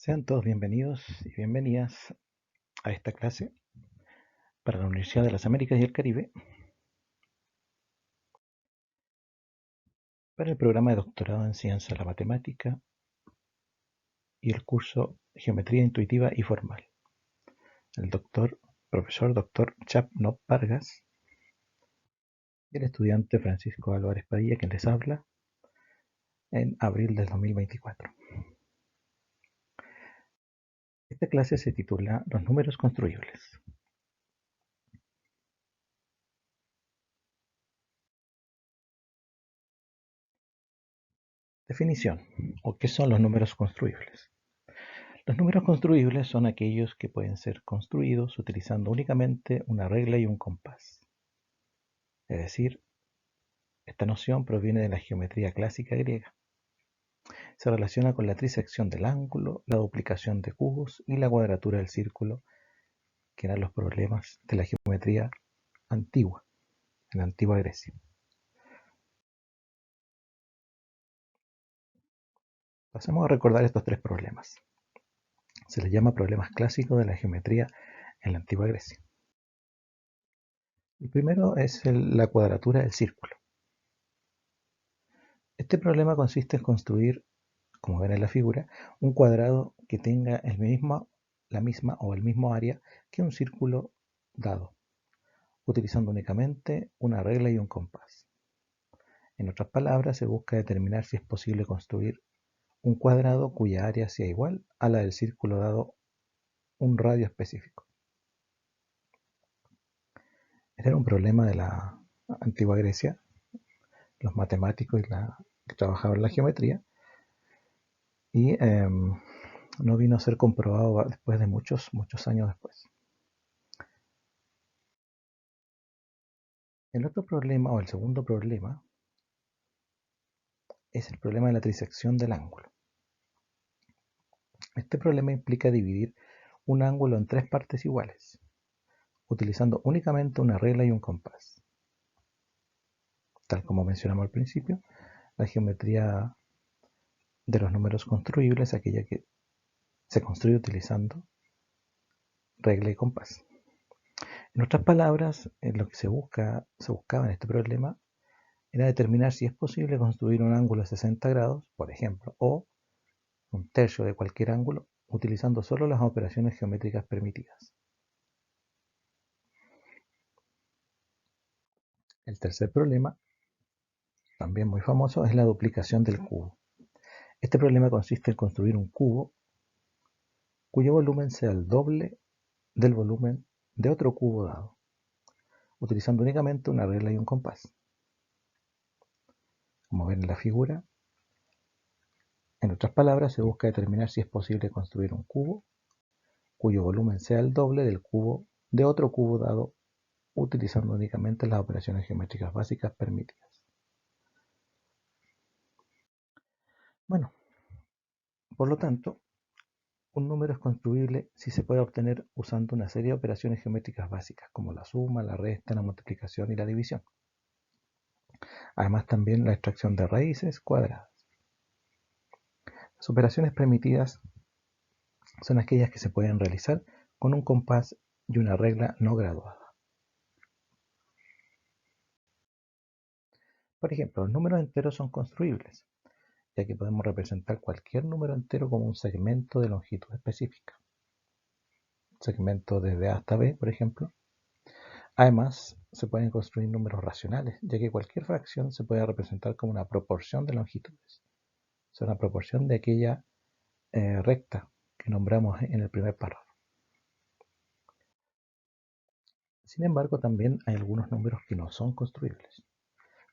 Sean todos bienvenidos y bienvenidas a esta clase para la Universidad de las Américas y el Caribe para el programa de doctorado en Ciencia de la Matemática y el curso Geometría Intuitiva y Formal. El profesor doctor Chapnop Vargas y el estudiante Francisco Álvarez Padilla, quien les habla en abril del 2024. Esta clase se titula Los números construibles. Definición, o qué son los números construibles. Los números construibles son aquellos que pueden ser construidos utilizando únicamente una regla y un compás. Es decir, esta noción proviene de la geometría clásica griega. Se relaciona con la trisección del ángulo, la duplicación de cubos y la cuadratura del círculo, que eran los problemas de la geometría antigua, en la antigua Grecia. Pasemos a recordar estos tres problemas. Se les llama problemas clásicos de la geometría en la antigua Grecia. El primero es la cuadratura del círculo. Este problema consiste en construir, como ven en la figura, un cuadrado que tenga la misma o el mismo área que un círculo dado, utilizando únicamente una regla y un compás. En otras palabras, se busca determinar si es posible construir un cuadrado cuya área sea igual a la del círculo dado un radio específico. Este era un problema de la antigua Grecia, los matemáticos que trabajaban en la geometría, y no vino a ser comprobado después de muchos años después. El otro problema, o el segundo problema, es el problema de la trisección del ángulo. Este problema implica dividir un ángulo en tres partes iguales, utilizando únicamente una regla y un compás. Tal como mencionamos al principio, la geometría de los números construibles es aquella que se construye utilizando regla y compás. En otras palabras, lo que se buscaba en este problema era determinar si es posible construir un ángulo de 60 grados, por ejemplo, o un tercio de cualquier ángulo, utilizando solo las operaciones geométricas permitidas. El tercer problema, también muy famoso, es la duplicación del cubo. Este problema consiste en construir un cubo cuyo volumen sea el doble del volumen de otro cubo dado, utilizando únicamente una regla y un compás. Como ven en la figura, en otras palabras, se busca determinar si es posible construir un cubo cuyo volumen sea el doble del cubo de otro cubo dado, utilizando únicamente las operaciones geométricas básicas permitidas. Bueno, por lo tanto, un número es construible si se puede obtener usando una serie de operaciones geométricas básicas, como la suma, la resta, la multiplicación y la división. Además, también la extracción de raíces cuadradas. Las operaciones permitidas son aquellas que se pueden realizar con un compás y una regla no graduada. Por ejemplo, los números enteros son construibles, ya que podemos representar cualquier número entero como un segmento de longitud específica. Segmento desde A hasta B, por ejemplo. Además, se pueden construir números racionales, ya que cualquier fracción se puede representar como una proporción de longitudes. Es una proporción de aquella recta que nombramos en el primer párrafo. Sin embargo, también hay algunos números que no son construibles.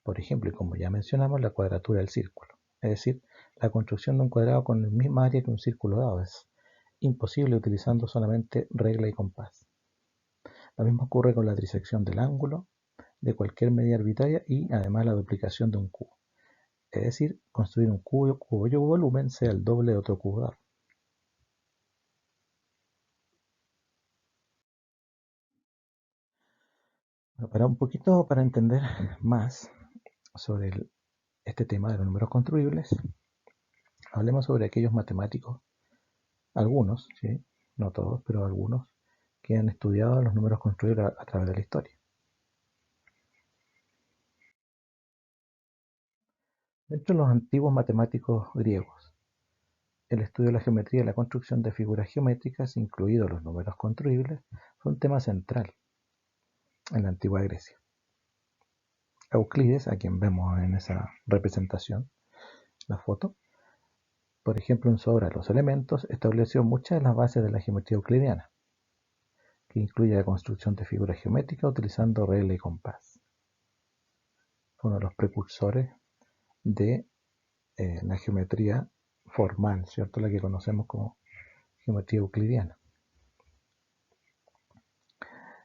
Por ejemplo, y como ya mencionamos, la cuadratura del círculo. Es decir, la construcción de un cuadrado con el mismo área que un círculo dado es imposible utilizando solamente regla y compás. Lo mismo ocurre con la trisección del ángulo de cualquier medida arbitraria y además la duplicación de un cubo. Es decir, construir un cubo cuyo volumen sea el doble de otro cubo dado. Bueno, para entender más sobre este tema de los números construibles, hablemos sobre aquellos matemáticos algunos, ¿sí? No todos, pero algunos, que han estudiado los números construidos a través de la historia. Dentro de los antiguos matemáticos griegos, el estudio de la geometría y la construcción de figuras geométricas, incluidos los números construibles, fue un tema central en la antigua Grecia. Euclides, a quien vemos en esa representación, la foto, por ejemplo, en su obra Los Elementos, estableció muchas de las bases de la geometría euclidiana, que incluye la construcción de figuras geométricas utilizando regla y compás. Fue uno de los precursores de la geometría formal, ¿cierto? La que conocemos como geometría euclidiana,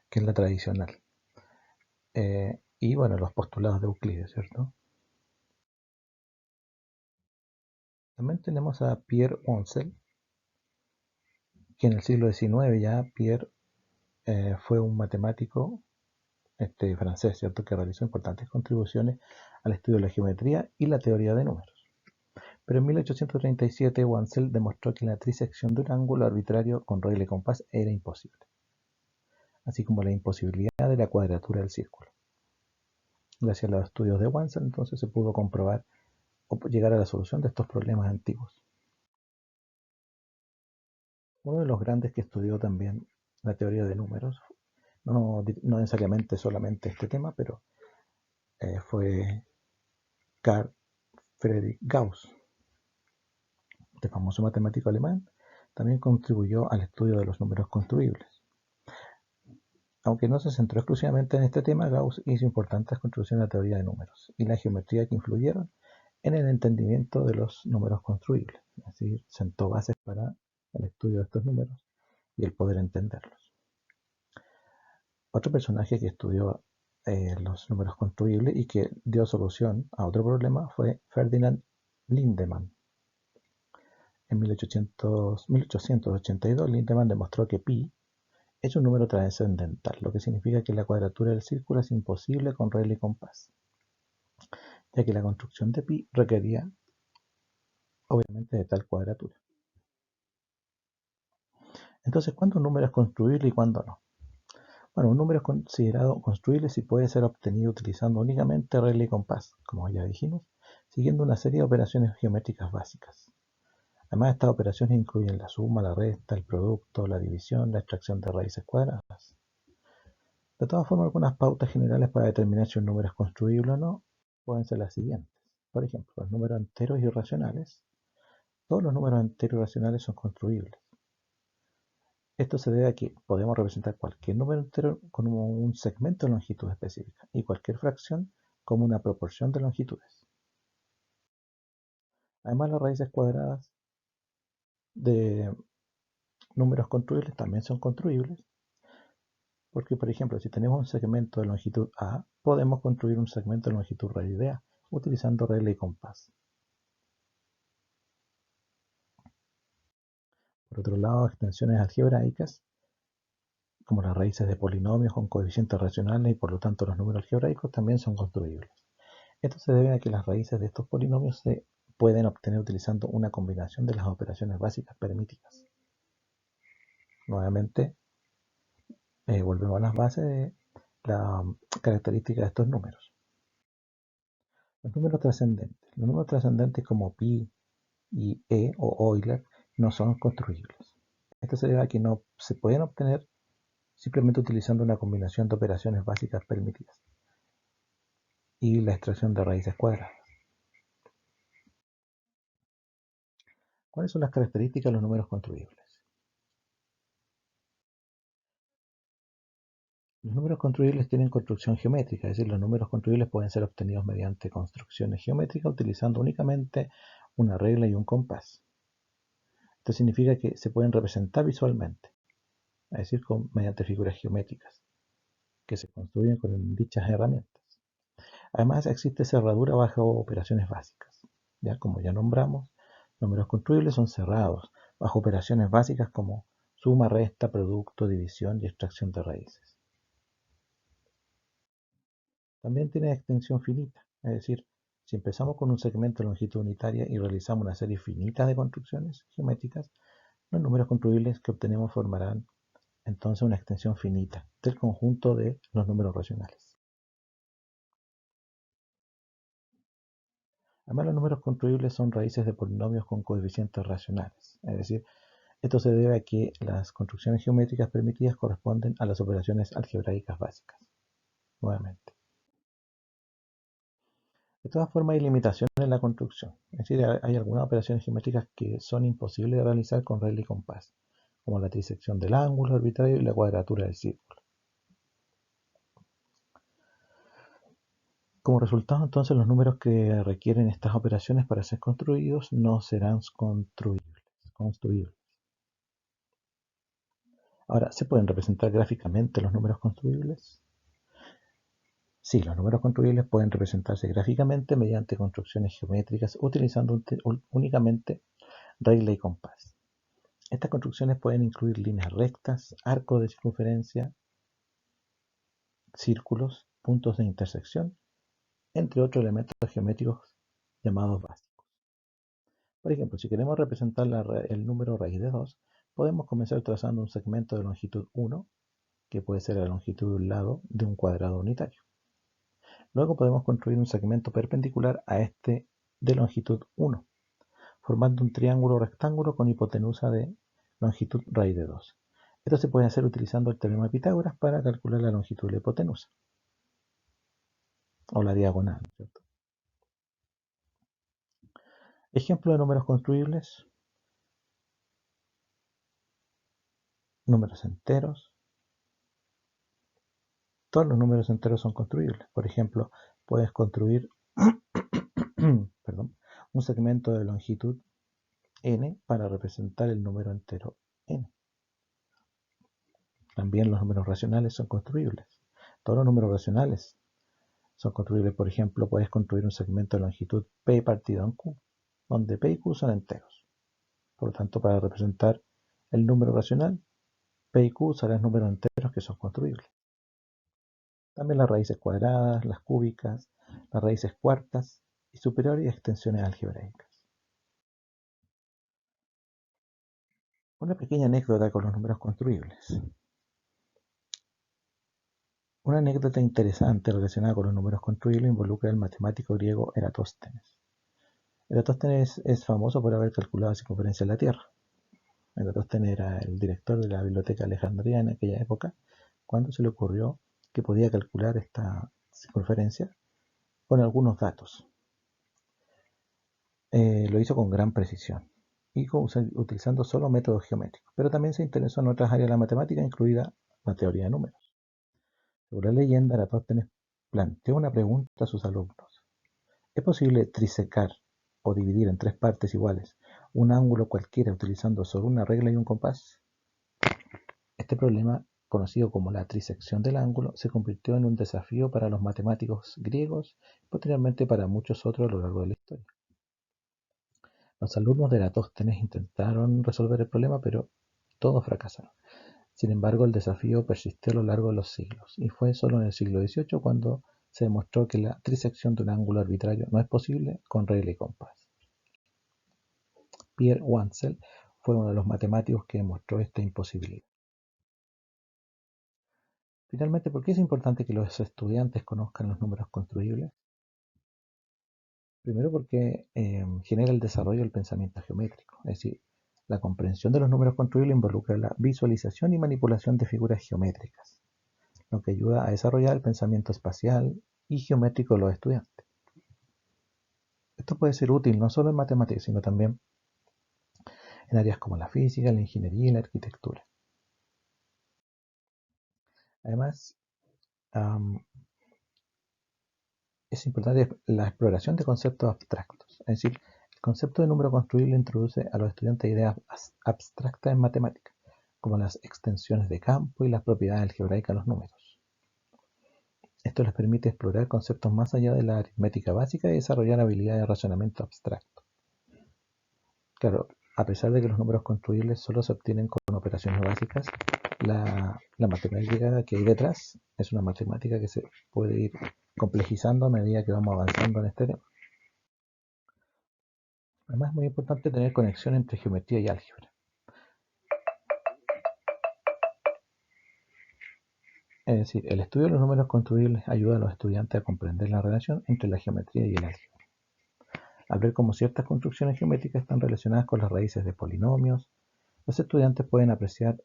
que es la tradicional. Y bueno, los postulados de Euclides, ¿cierto? También tenemos a Pierre Moncel, que en el siglo XIX ya Pierre fue un matemático francés, ¿cierto? Que realizó importantes contribuciones al estudio de la geometría y la teoría de números. Pero en 1837 Wansel demostró que la trisección de un ángulo arbitrario con regla y compás era imposible, así como la imposibilidad de la cuadratura del círculo. Gracias a los estudios de Wansel, entonces se pudo comprobar o llegar a la solución de estos problemas antiguos. Uno de los grandes que estudió también la teoría de números, no necesariamente solamente este tema, pero fue Carl Friedrich Gauss, este famoso matemático alemán. También contribuyó al estudio de los números construibles. Aunque no se centró exclusivamente en este tema, Gauss hizo importantes contribuciones a la teoría de números y la geometría que influyeron en el entendimiento de los números construibles. Es decir, sentó bases para el estudio de estos números y el poder entenderlos. Otro personaje que estudió los números construibles y que dio solución a otro problema fue Ferdinand Lindemann. En 1882, Lindemann demostró que pi es un número trascendental, lo que significa que la cuadratura del círculo es imposible con regla y compás, ya que la construcción de pi requería, obviamente, de tal cuadratura. Entonces, ¿cuándo un número es construible y cuándo no? Bueno, un número es considerado construible si puede ser obtenido utilizando únicamente regla y compás, como ya dijimos, siguiendo una serie de operaciones geométricas básicas. Además, estas operaciones incluyen la suma, la resta, el producto, la división, la extracción de raíces cuadradas. De todas formas, algunas pautas generales para determinar si un número es construible o no pueden ser las siguientes. Por ejemplo, los números enteros irracionales. Todos los números enteros irracionales son construibles. Esto se debe a que podemos representar cualquier número entero como un segmento de longitud específica y cualquier fracción como una proporción de longitudes. Además, las raíces cuadradas de números construibles también son construibles porque, por ejemplo, si tenemos un segmento de longitud A, podemos construir un segmento de longitud raíz de A utilizando regla y compás. Por otro lado, extensiones algebraicas, como las raíces de polinomios con coeficientes racionales y por lo tanto los números algebraicos, también son construibles. Esto se debe a que las raíces de estos polinomios se pueden obtener utilizando una combinación de las operaciones básicas permitidas. Nuevamente, volvemos a las bases de la característica de estos números. Los números trascendentes. Los números trascendentes como pi y e o Euler no son construibles. Esto se debe a que no se pueden obtener simplemente utilizando una combinación de operaciones básicas permitidas y la extracción de raíces cuadradas. ¿Cuáles son las características de los números construibles? Los números construibles tienen construcción geométrica, es decir, los números construibles pueden ser obtenidos mediante construcciones geométricas utilizando únicamente una regla y un compás. Esto significa que se pueden representar visualmente, es decir, mediante figuras geométricas que se construyen con dichas herramientas. Además, existe cerradura bajo operaciones básicas. Ya como ya nombramos, números construibles son cerrados bajo operaciones básicas como suma, resta, producto, división y extracción de raíces. También tiene extensión finita, es decir, si empezamos con un segmento de longitud unitaria y realizamos una serie finita de construcciones geométricas, Los números construibles que obtenemos formarán entonces una extensión finita del conjunto de los números racionales. Además, los números construibles son raíces de polinomios con coeficientes racionales, es decir, esto se debe a que las construcciones geométricas permitidas corresponden a las operaciones algebraicas básicas. Nuevamente. De todas formas, hay limitaciones en la construcción. Es decir, hay algunas operaciones geométricas que son imposibles de realizar con regla y compás, como la trisección del ángulo arbitrario y la cuadratura del círculo. Como resultado, entonces, los números que requieren estas operaciones para ser construidos no serán construibles. Ahora, ¿se pueden representar gráficamente los números construibles? Sí, los números construibles pueden representarse gráficamente mediante construcciones geométricas utilizando únicamente regla y compás. Estas construcciones pueden incluir líneas rectas, arcos de circunferencia, círculos, puntos de intersección, entre otros elementos geométricos llamados básicos. Por ejemplo, si queremos representar el número raíz de 2, podemos comenzar trazando un segmento de longitud 1, que puede ser la longitud de un lado de un cuadrado unitario. Luego podemos construir un segmento perpendicular a este de longitud 1, formando un triángulo rectángulo con hipotenusa de longitud raíz de 2. Esto se puede hacer utilizando el teorema de Pitágoras para calcular la longitud de la hipotenusa, o la diagonal, ¿cierto? Ejemplo de números construibles: números enteros. Todos los números enteros son construibles. Por ejemplo, puedes construir un segmento de longitud n para representar el número entero n. También los números racionales son construibles. Todos los números racionales son construibles. Por ejemplo, puedes construir un segmento de longitud p partido en q, donde p y q son enteros. Por lo tanto, para representar el número racional, p y q usarás números enteros que son construibles. También las raíces cuadradas, las cúbicas, las raíces cuartas y superiores y extensiones algebraicas. Una pequeña anécdota con los números construibles. Una anécdota interesante relacionada con los números construibles involucra al matemático griego Eratóstenes. Eratóstenes es famoso por haber calculado la circunferencia de la Tierra. Eratóstenes era el director de la Biblioteca Alejandría en aquella época, cuando se le ocurrió que podía calcular esta circunferencia con algunos datos. Lo hizo con gran precisión y utilizando solo métodos geométricos, pero también se interesó en otras áreas de la matemática, incluida la teoría de números. Según la leyenda, Eratóstenes planteó una pregunta a sus alumnos: ¿es posible trisecar o dividir en tres partes iguales un ángulo cualquiera utilizando solo una regla y un compás? Este problema, conocido como la trisección del ángulo, se convirtió en un desafío para los matemáticos griegos y posteriormente para muchos otros a lo largo de la historia. Los alumnos de Eratóstenes intentaron resolver el problema, pero todos fracasaron. Sin embargo, el desafío persistió a lo largo de los siglos, y fue solo en el siglo XVIII cuando se demostró que la trisección de un ángulo arbitrario no es posible con regla y compás. Pierre Wansel fue uno de los matemáticos que demostró esta imposibilidad. Finalmente, ¿por qué es importante que los estudiantes conozcan los números construibles? Primero, porque genera el desarrollo del pensamiento geométrico, es decir, la comprensión de los números construibles involucra la visualización y manipulación de figuras geométricas, lo que ayuda a desarrollar el pensamiento espacial y geométrico de los estudiantes. Esto puede ser útil no solo en matemáticas, sino también en áreas como la física, la ingeniería y la arquitectura. Además, es importante la exploración de conceptos abstractos. Es decir, el concepto de número construible introduce a los estudiantes ideas abstractas en matemáticas, como las extensiones de campo y las propiedades algebraicas de los números. Esto les permite explorar conceptos más allá de la aritmética básica y desarrollar habilidades de razonamiento abstracto. Claro, a pesar de que los números construibles solo se obtienen con operaciones básicas, la matemática que hay detrás es una matemática que se puede ir complejizando a medida que vamos avanzando en este tema. Además, es muy importante tener conexión entre geometría y álgebra. Es decir, el estudio de los números construibles ayuda a los estudiantes a comprender la relación entre la geometría y el álgebra. Al ver cómo ciertas construcciones geométricas están relacionadas con las raíces de polinomios, los estudiantes pueden apreciar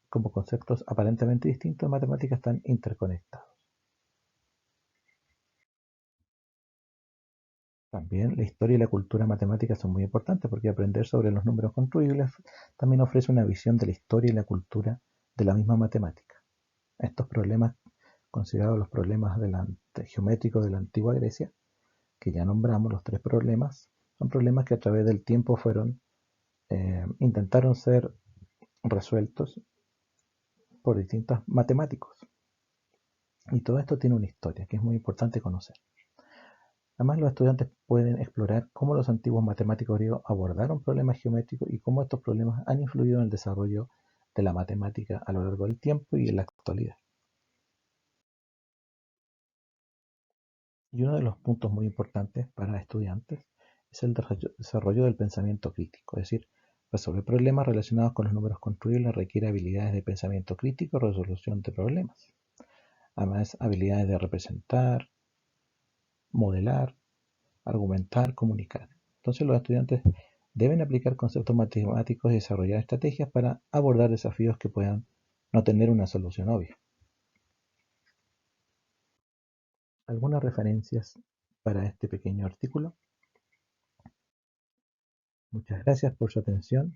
cómo conceptos aparentemente distintos en matemáticas están interconectados. También la historia y la cultura matemática son muy importantes porque aprender sobre los números construibles también ofrece una visión de la historia y la cultura de la misma matemática. Estos problemas, considerados los problemas geométricos de la antigua Grecia, que ya nombramos, los tres problemas, son problemas que a través del tiempo intentaron ser resueltos por distintos matemáticos. Y todo esto tiene una historia que es muy importante conocer. Además, los estudiantes pueden explorar cómo los antiguos matemáticos griegos abordaron problemas geométricos y cómo estos problemas han influido en el desarrollo de la matemática a lo largo del tiempo y en la actualidad. Y uno de los puntos muy importantes para estudiantes es el desarrollo del pensamiento crítico, es decir, resolver problemas relacionados con los números construibles requiere habilidades de pensamiento crítico y resolución de problemas. Además, habilidades de representar, modelar, argumentar, comunicar. Entonces los estudiantes deben aplicar conceptos matemáticos y desarrollar estrategias para abordar desafíos que puedan no tener una solución obvia. Algunas referencias para este pequeño artículo. Muchas gracias por su atención.